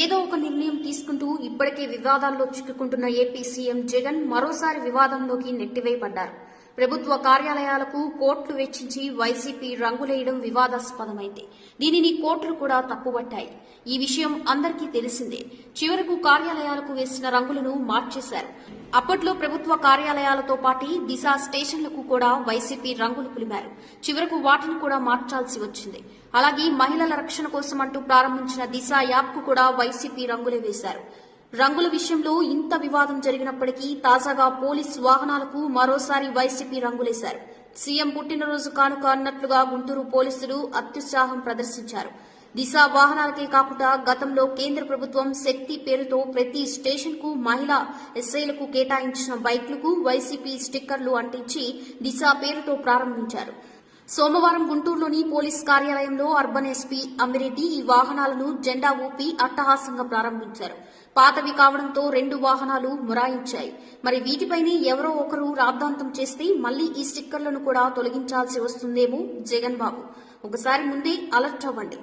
ఏదో ఒక నిర్ణయం తీసుకుంటూ ఇప్పటికే వివాదాల్లో చిక్కుకుంటున్న ఏపీ సీఎం జగన్ మరోసారి వివాదంలోకి నెట్టివేయబడ్డారు. ప్రభుత్వ కార్యాలయాలకు కోట్లు వెచ్చించి వైసీపీ రంగులేయడం వివాదాస్పదమైంది. దీనిని కోర్టులు కూడా తప్పుబట్టాయి. ఈ విషయం అందరికీ తెలిసిందే. చివరకు కార్యాలయాలకు వేసిన రంగులను మార్చేశారు. అప్పట్లో ప్రభుత్వ కార్యాలయాలతో పాటు దిశ స్టేషన్లకు కూడా వైసీపీ రంగులు పులిమారు. చివరకు వాటిని కూడా మార్చాల్సి వచ్చింది. అలాగే మహిళల రక్షణ కోసం అంటూ ప్రారంభించిన దిశ యాప్ కు కూడా వైసీపీ రంగులే వేశారు. రంగుల విషయంలో ఇంత వివాదం జరిగినప్పటికీ తాజాగా పోలీసు వాహనాలకు మరోసారి వైసీపీ రంగులేశారు. సీఎం పుట్టినరోజు కానుక అన్నట్లుగా గుంటూరు పోలీసులు అత్యుత్సాహం ప్రదర్శించారు. దిశ వాహనాలకే కాకుండా గతంలో కేంద్ర ప్రభుత్వం శక్తి పేరుతో ప్రతి స్టేషన్ కు మహిళా ఎస్ఐలకు కేటాయించిన బైక్లకు వైసీపీ స్టిక్కర్లు అంటించి దిశ పేరుతో ప్రారంభించారు. సోమవారం గుంటూరులోని పోలీస్ కార్యాలయంలో అర్బన్ ఎస్పీ అమ్మిరెడ్డి ఈ వాహనాలను జెండా ఊపి అట్టహాసంగా ప్రారంభించారు. పాతవి కావడంతో 2 వాహనాలు మొరాయించాయి. మరి వీటిపైనే ఎవరో ఒకరు రాద్ధాంతం చేస్తే మళ్లీ ఈ స్టిక్కర్లను కూడా తొలగించాల్సి వస్తుందేమో జగన్ బాబు. ఒకసారి ముందే అలర్ట్ అవ్వండి.